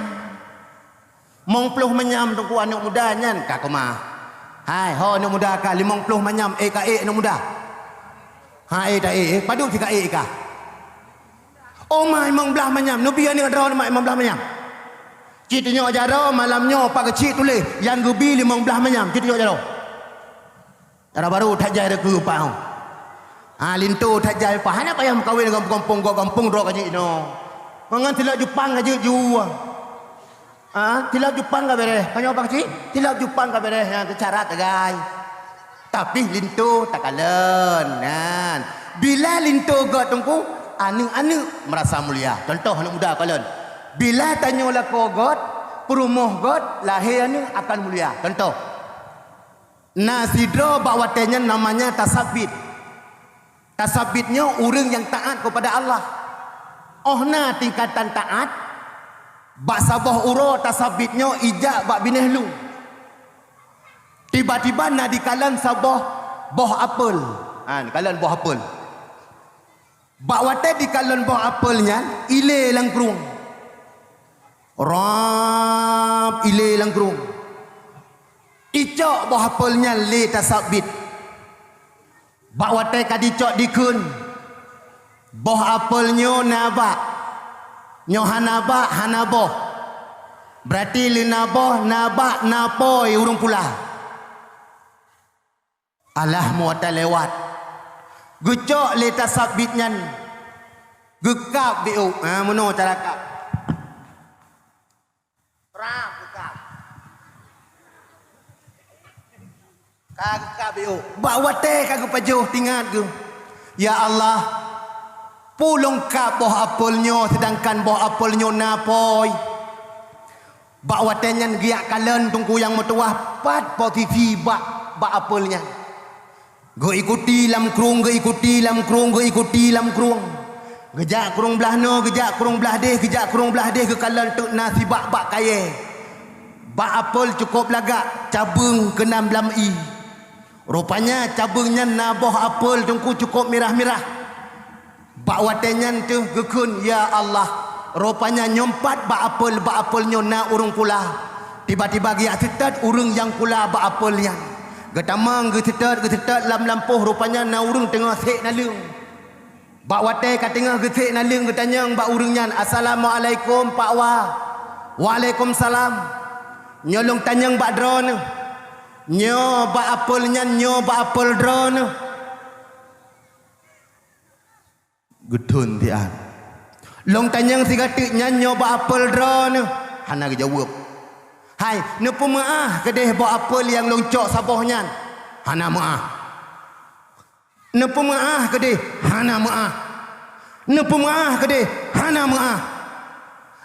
50 menyam tunggu anak muda nyan kak kemah. Hai ho anak muda ka 50 menyam ka anak muda. Hai tak padu jika ka. Oh mai mong belah menyam no biar ni ada mai mong belah menyam. Citanya ajaro malamnya pak kecil tulis yang gebi 15 menyam citanya ajaro. Ada baru tak jaya ke pau. Lintu tak jaya pa hanya payah kawin dengan kampung ro kaji no. Mangan tilak Jepang aja jua. Tilak Jepang ka beres. Kanyo pak cik? Tilak Jepang ka beres yang cara tagai. Tapi lintu tak kalen. Bila lintu got tungku anu merasa mulia. Contoh anak muda kalen. Bila tanya lah ko got, perumuh got lahir anu akan mulia. Contoh. Nasidro bawatenya namanya tasabit. Tasabitnya orang yang taat kepada Allah. Ohna tingkatan taat bak sabah uro tasabitnya ijak bak bineh lu. Tiba-tiba na dikalan sabah boh apel. Dikalan boh apel. Bak wate dikalan boh apelnya ile langkrung. Rap ile langkrung. Icok boh apelnya le tasabit. Bak wate kadicok dikun. Boh apelnya nabak. Nyohanabak hanaboh. Berarti linaboh nabak napoi urung pula. Allah muata lewat. Gecok leta sabitnya. Gekap biu. Mana cara kap? Rap gekap. Kagak biu. Bawa teh kagak pajuh tinggal ge. Ya Allah. Pulung kap boh apelnya sedangkan boh apelnya napoi. Bak watenyan giak kalen tungku yang metuah pat posisi bak apelnya. Ge ikuti lam krung, ge ikuti lam krung, ge ikuti lam krung. Gejak krung belah no, gejak krung belah deh, gejak krung belah deh ke kalen tuk nasi bak kaya. Bak apel cukup lagak cabung ke 16 i. Rupanya cabungnya na boh apel tungku cukup mirah-mirah. Bak watenyan tu gekun ya Allah. Rupanya nyompat bak apelnya na urung pula. Tiba-tiba giak setat urung yang pula bak apelnya. Getamang gesetat lam lampuh rupanya na urung tengah sek nalung. Bak wate kat tengah gesek nalung getanyang bak urungnya Assalamualaikum Pak Wa. Waalaikumsalam. Nyolong tanyang bak drone. Nyo bak apelnya nyo bak apel drone. Gedun tian. Long tanyang si gatiknya nyo bak apel drone. Hana jawab. Hai, nepu maah kedeh bak apel yang long cok sabohnya. Hana maah. Nepu maah kedeh hana maah. Nepu maah kedeh hana maah.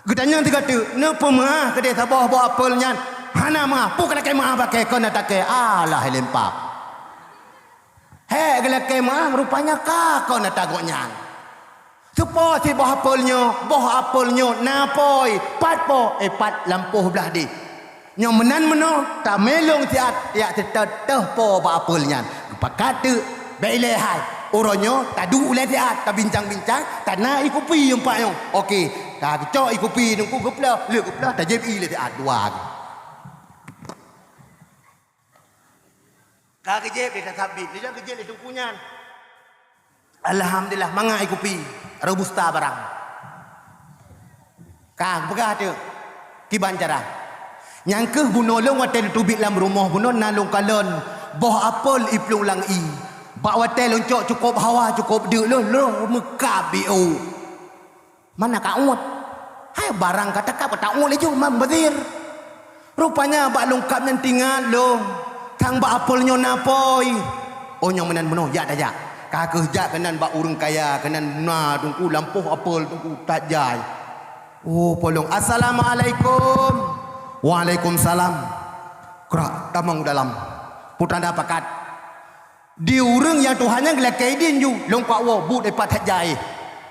Gedanya tiga tu nepu maah kedeh saboh bak apelnya. Hana maaf, pun kalau maaf pakai kau nak pakai Allah lempap. Hei kalau maaf rupanya kau nak tagoknya. Supaya si boh apelnya napoi pat lampuh belah di. Yang menan meno tak melong siat ya teteh po boh apelnya. Pakat tu bailai hai. Orangnya tak duk ulai siat tak bincang-bincang tak nak ikut pi empaknya. Okey, tak cok ikut pi nunggu geplah, le geplah tak jadi le siat dua. Kak kejep dia tak sabit. Dia kejep dia tungkunyan. Alhamdulillah mangga ikupi robusta barang. Kak begah tu. Kiban cara. Nyangkeh bunolong watel tubik dalam rumah bunon nalung kalon. Boh apel iplung lang i. Bak watel loncok cukup hawa cukup dek lo mekap bio. Mana kak uat? Hai barang kata kak tak uat leju membazir. Rupanya bak lengkap yang tinggal lo. Kang ba apelnya napoi. Oh nyong menan meno ya dah ya. Kakeh jak kenan ba urang kaya kenan na tungku lampuh apel tungku tak jai. Oh polong. Assalamualaikum. Waalaikumsalam. Kerak tamang dalam. Putanda pakat. Di urang yang Tuhannya gelak kaidin ju long pak wo bu depat tak jai.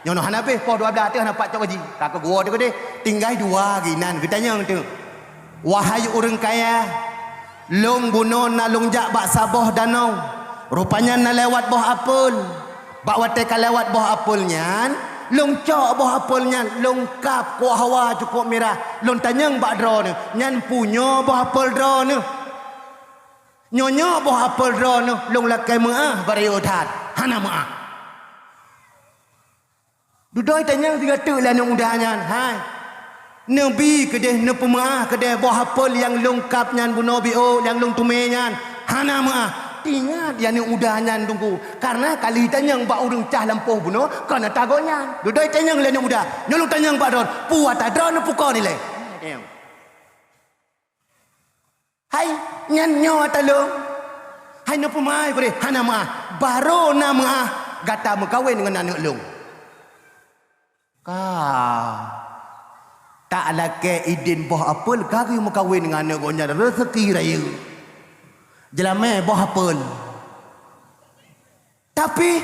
Nyono hanabe po 12 teh nampak cok haji. Kakek gua tu deh tinggal dua ginan ketanya tu. Wahai urang kaya, long bunon na long jak bak saboh danau. Rupanya na lewat boh apel. Bak wate ka lewat boh apelnya, long cok boh apelnya, long kap kuah hawa cukup merah. Long tanyang bak drone, nyan punyo boh apel drone. Nyonya boh apel drone, long lakai maah bari otat. Hana maah. Dudoi tanyang tiga tu lah nang udahnya. Hai. Nabi kedeh ne pemaah kedeh boh apel yang lengkapnya bu nabi yang long tumenya. Hana maah. Ingat dia ni udahnya tunggu. Karena kali tanyang bak urang cah lampuh buno kana tagonya. Dudoi tanyang lah nang udah. Nyolong tanyang bak drone. Puat drone pukau ni le. Hai nyan nyo atalong. Hai ne pemaah kedeh hana maah. Baro na maah gata mekawin dengan anak long. Tak laki idin boh apel kaki mau kahwin dengan anak gonya rezeki raya. Jelame boh apel. Tapi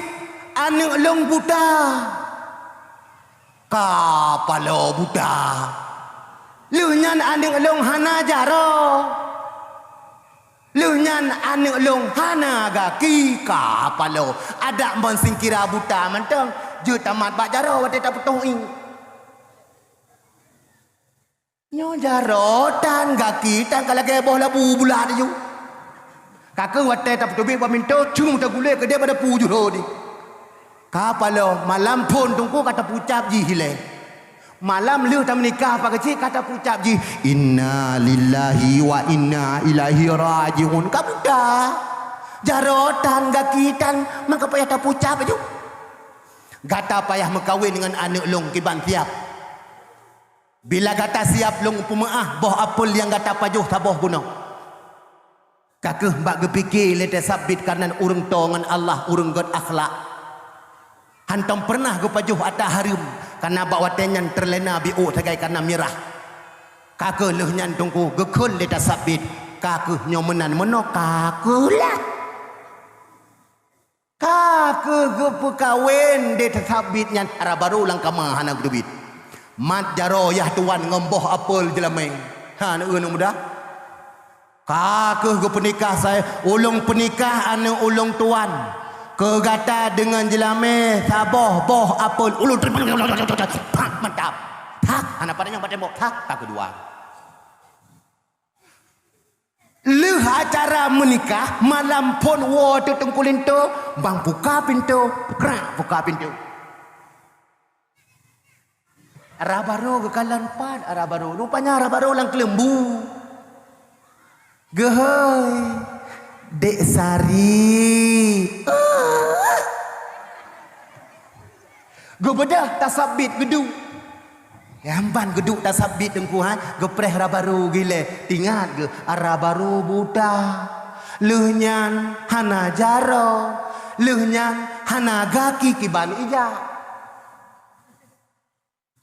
anak long buta. Kapalo buta. Lunyan anak long hana jaro. Lunyan anak long hana gaki kapalo. Ada mon singkira buta mantang. Je tamat bak jaro wate tak petung ing. Nyo jaro tan gaki tan kalage boh labu bulan ju. Kakek wate tak petung ba minto cung tak gule ke dia pada puju di. Kapalo malam pun tungku kata pucap ji hile. Malam leuh tak menikah pak kecil kata pucap ji inna lillahi wa inna ilaihi rajiun. Kabuda. Jaro tan gaki tan maka payah tak pucap ju. Gata payah mekawin dengan anak long kiban siap. Bila gata siap long pemaah boh apel yang gata pajuh taboh bunuh. Kakeh mbak gepikir lete sabit kanan urang tongan Allah urang god akhlak. Hantam pernah gepajuh ata harim karena bak watenyan terlena biu tagai karena mirah. Kakeh leuh nyan tungku gekul lete sabit. Kakeh nyomenan meno kakeh lah. Kakek gepu kawin de tersabit nyan ara baru lang kama hana gudubit. Mat jaro yah tuan ngomboh apel jelameng. Ha na eun mudah. Kakek gepu nikah saya ulung penikah anu ulung tuan. Kegata dengan jelame saboh boh apel ulung mantap. Tak ana padanya pada tembok tak kedua. Leuh acara menikah malam pun wo tu tengkulin tu bang buka pintu krak buka pintu arah baru ke kalan pad arah baru rupanya arah baru lang kelembu Gehoi Dek Sari. Go bedah tasabit gedung. Yamban geduk tasabit dengku gepreh rabaru gile. Tingat ge arabaru buta. Lehnyan hana jaro. Lehnyan hana gaki kiban ija.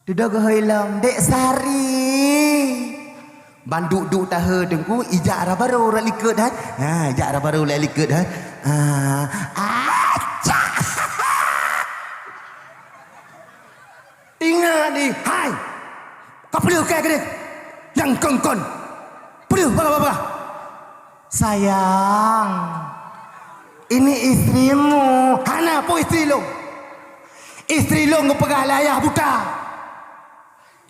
Tidak gehailam Dek Sari. Banduk duk tahe dengku ija arabaru ralikut ija arabaru ralikut acah. Ingat ni, hai. Kau perlu ke dia? Yang kongkon. Perlu apa-apa. Sayang. Ini istrimu. Hana apa istri lu? Istri lu ngepegah ayah buta.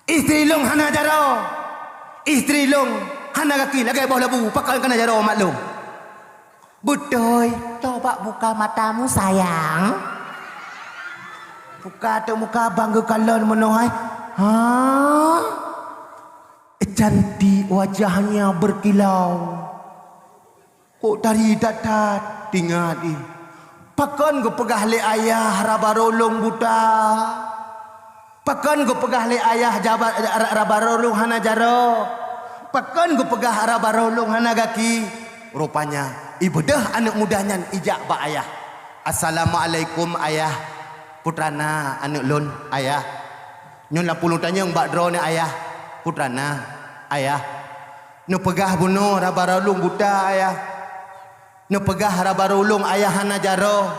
Istri lu hana jaro. Istri lu hana kaki lagi bawah labu. Pakai kena jaro maklum. Betul. Coba buka matamu sayang. Buka tu muka bangga kalon menohai. Cantik wajahnya berkilau. Kok dari datat tinggal di. Pakon go pegah le ayah rabarolong buta. Pakon go pegah le ayah rabarolong hana jaro. Pakon go pegah rabarolong hana gaki. Rupanya ibadah anak mudanya ijak ba ayah. Assalamualaikum ayah. Putrana anak lon ayah. Nyon 80 tanya yang bak draw ni ayah. Putrana ayah. No pegah bunuh rabarolong buta ayah. No pegah rabarolong ayah hana jaro.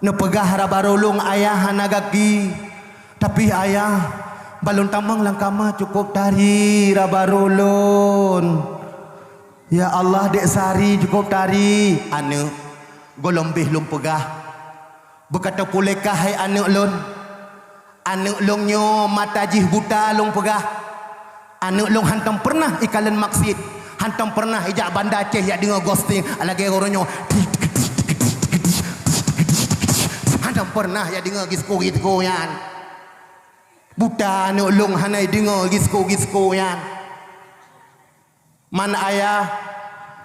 No pegah rabarolong ayah hana gaki. Tapi ayah balon tamang langkama cukup tari rabarolon. Ya Allah Dek Sari cukup tari. Anu golombih lum pegah. Berkata pulekah hai anak lon. Anak longnyo mata jih buta long pegah. Anak long hantam pernah ikalan maksud. Hantam pernah ijak banda Aceh yak dengar ghosting. Alagi orangnya. Hantam pernah yak dengar gisko-gisko yan. Buta anak long hanai dengar gisko-gisko yan. Man ayah.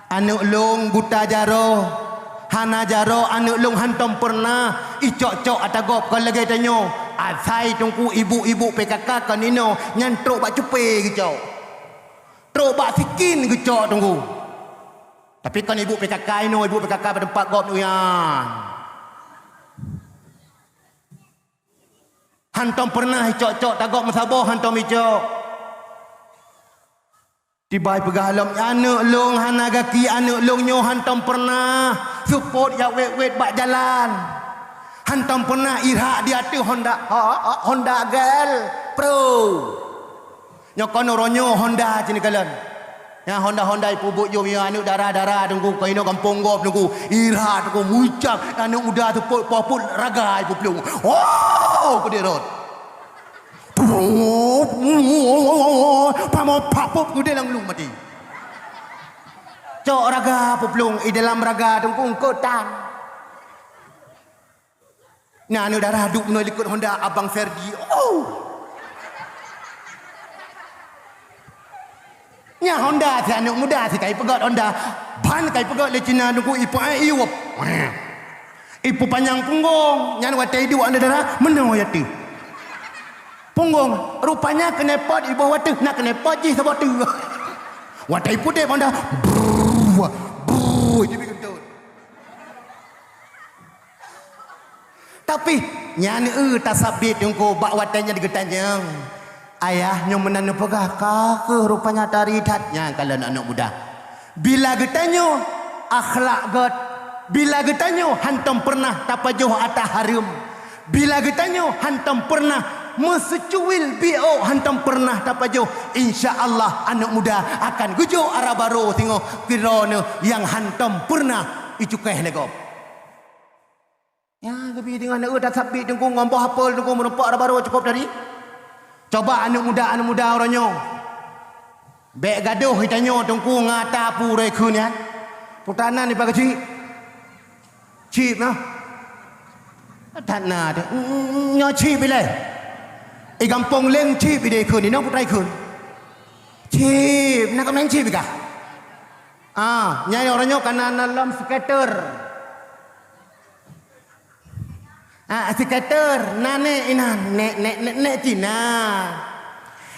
Anak long buta jaro. Hana jaro anak long hantam pernah icok-cok atagop kalau lagi tanyo asai tungku ibu-ibu PKK kanino nyantrok bak cupe gecok trok bak sikin gecok tunggu. Tapi kan ibu PKK ino ibu PKK pada tempat gop tu yan hantam pernah icok-cok tagop masabah hantam icok. Tiba pegah alam anak long hana gaki anak long nyo hantam pernah support ya wet bak jalan. Hantam pernah irhak dia tu Honda girl pro. Nyokon ronyo Honda cini kalian. Ya Honda ipu yo ya anu darah tunggu kaino kampung gop tunggu irhak tunggu mucap anu udah tu popul raga ipu plung. Oh kudirot. Pamo papop ku dalam lung mati. Cok raga puplung i dalam raga tungkung kotan. Nah anu darah duk no likut Honda abang Ferdi. Oh. Nya Honda si anak muda si kai pegat Honda. Ban kai pegat le Cina tungku ipu ai iwop. Ipu panjang punggung. Nya watai du anda darah meno yati. Punggung rupanya kena pot ibu watu nak kena pot je sebab tu. Watai putih Honda. Jadi kentut. Tapi nyani tasabit tungku bak watanya digetanyang. Ayah nyo menanu pegah ke rupanya tari datnya kalau anak muda. Bila getanyo akhlak got. Bila getanyo hantam pernah tapajuh atas harum. Bila getanyo hantam pernah mesecuil bio hantam pernah tapajuh. InsyaAllah anak muda akan gujo arabaro tengok kirana yang hantam pernah icukai legop. Ya tapi dengan anak dah sabit tengku ngompoh hafal tengku menumpak arabaro cukup tadi. Coba anak muda orangnya. Bek gaduh hitanyo tengku ngata purai kunya. Putana ni pakai cip. Cip nah. Tak nak dah. Nyo cip bila. Gampong leng cip ide kun ni nak putrai kun. Cip nak main cip kah? Nyai orangnya kanan dalam skater. Skater. Nane inan. Nek Cina.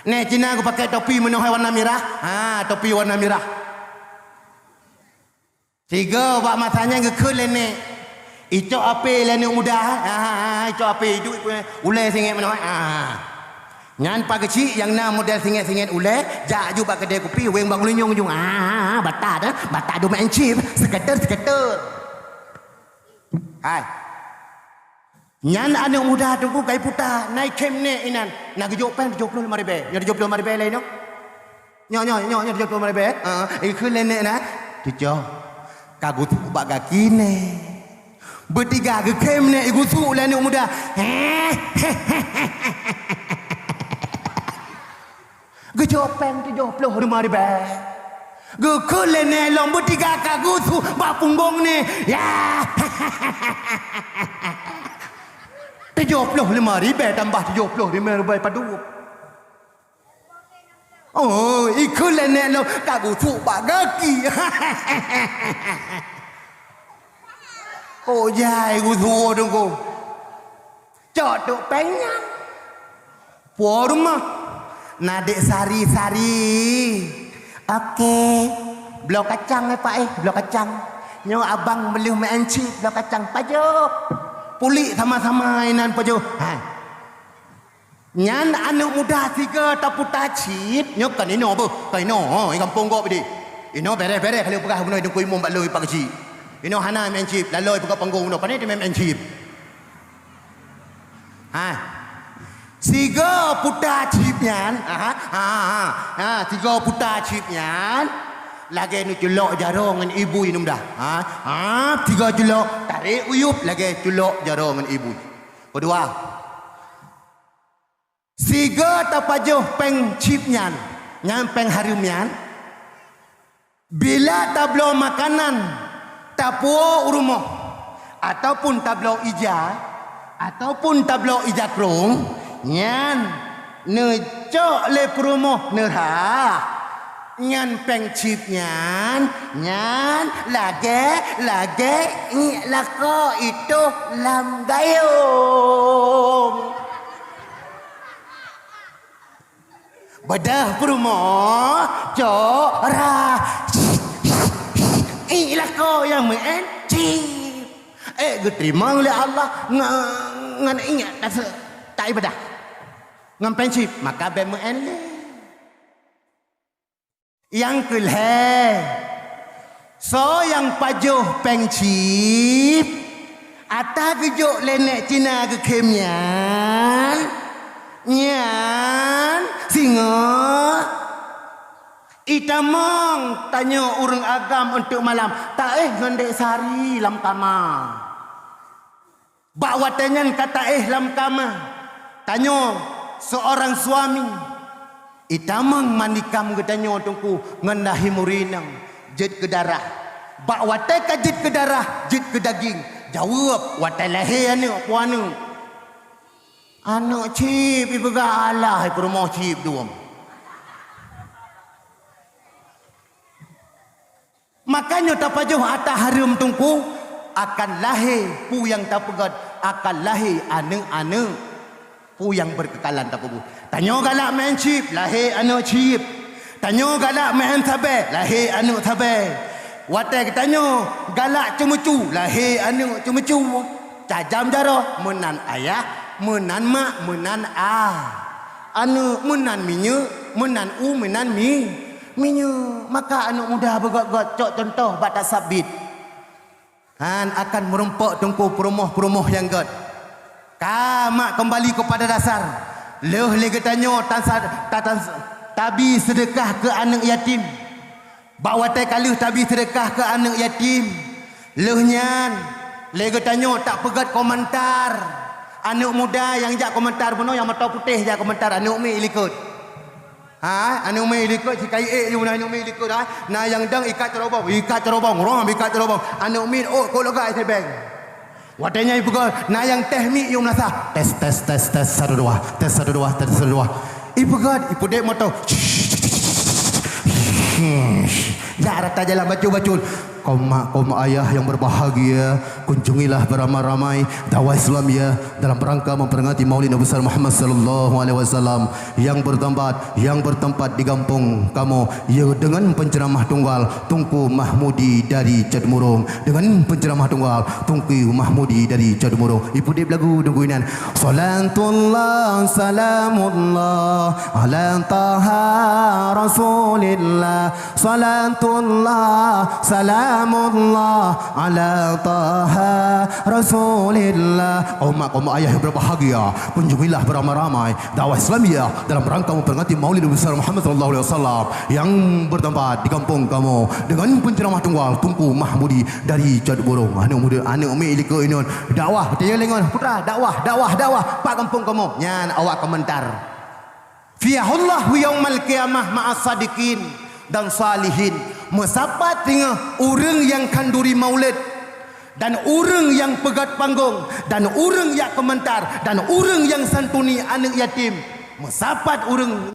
Nek Cina aku pakai topi menohai warna merah. Topi warna merah. Tiga pak matanya ngekul nek. Icok api nek muda. Icok api hidup ulai singit menohai. Ngan pak kecil yang na model singit-singit ulai. Jak juga kedai kopi. Weng bang lunyung jung. Batak dah. Batak do main chip. Skater. Hai. Nyan anak muda tunggu kai putar naik kem ne inan nak gejuk pen 75 ribu. Nya 75 ribu lain no. Nya 75 ribu. Ikut nenek na. Tujuh. Kagu tu bak kaki ne. Bertiga ke kem ne igu su lah anak muda. Gejuk pen 75 ribu. Gekul ne long bertiga kagu su bak punggung ne. Ya. 75 ribu tambah 75 ribu padu. Ikut nenek lo kagu tu bak kaki. Jai gu tu tunggu. Cok tu pengen. Puan rumah. Nadik sari. Okey. Blok kacang pak blok kacang. Nyo abang beli main chip blok kacang pajuk. Pulih sama-sama inan pajo. Nyan anak muda tiga taputa chip. Nyok kan ino apa? Kan ino. Kampung kau bedi. Ino bere-bere kalau pegah guna hidung kuimum bak loi pak kecil. Ino hana main chip. Laloi pegah panggung no. Kan dia main chip. Tiga puta chip nyan. Tiga puta chip nyan. Lagi nu culok jarong dengan ibu ini dah. Tiga culok tarik uyup lagi culok jarong dengan ibu. Kedua. Tiga tapajuh peng chipnyan, nyan peng harumnyan. Bila tablo makanan tapuo urumoh ataupun tablo ija ataupun tablo ija krong nyan necok le perumoh nerah. Nyan peng chip nyan lage lako itu lam gayung badah perumo cora lako yang main chip terima oleh Allah ngan ingat tak ibadah ngan peng chip maka BMN yang kelih so yang pajuh pengcip ata gejuk lenek Cina ke kemyan nyan singa itamong tanya urang agam untuk malam tak ngandek sari lam kamar bak watanyan kata lam kamar tanya seorang suami itamang manikam gedanyo tungku ngendahi murinang jid ke darah bak watai ka jid ke darah jid ke daging jawab watai lahir anak puanu anak cip ibu galah ibu rumah cip duam makanya tapajuh atas harum tungku akan lahir pu yang tak pegat akan lahir anak-anak pu yang berkekalan tak pegut. Tanya galak main chip, lahir anak chip. Tanya galak main tabe, lahir anak tabe. Watai tanya galak cemucu, lahir anak cemucu. Cajam jaro menan ayah, menan mak, menan Anak menan minyak, menan menan minyak. Maka anak muda begot-got cok contoh batas sabit. Akan merompak tungku perumoh-perumoh yang god. Kamak kembali kepada dasar. Leh lagi tanya tabi sedekah ke anak yatim. Bawatai kaluh tabi sedekah ke anak yatim. Lehnyan lagi tanya tak pegat komentar. Anak muda yang jak komentar benar yang mata putih jak komentar anak mi ilikut. Anak mi ilikut cikai you anak mi ilikut nah yang dang ikat cerobong, rom ikat cerobong. Anak mi ko logai sebeng. Wadanya ibu kau, na yang teh mi yung nasa tes 1 2 Ibu kau, ibu dek moto. Ya rata jalan bacul-bacul. Kaum mak, kaum ayah yang berbahagia, kunjungilah beramai-ramai dakwah Islam ya dalam rangka memperingati Maulid Nabi besar Muhammad sallallahu alaihi wasallam yang bertempat di kampung kamu ya dengan penceramah tunggal Tunku Mahmudi dari Cadmurung, dengan penceramah tunggal Tunku Mahmudi dari Cadmurung. Ibu dia lagu dungguinan. Salatullah salamullah ala taha rasulillah, salatullah salamullah ala taha rasulillah. Kaum ayah yang berbahagia, kunjungilah beramai-ramai dakwah Islamiyah dalam rangka memperingati Maulid besar Muhammad sallallahu alaihi wasallam yang bertempat di kampung kamu dengan penceramah tunggal Tunku Mahmudi dari Cadmurung. Anak umi ilika ini dakwah dia lengan putra dakwah pak kampung kamu nyan awak komentar fiahullah yaumal qiyamah ma'as sadiqin dan salihin. Mesapat dengan orang yang kanduri maulid dan orang yang pegat panggung dan orang yang komentar dan orang yang santuni anak yatim. Mesapat orang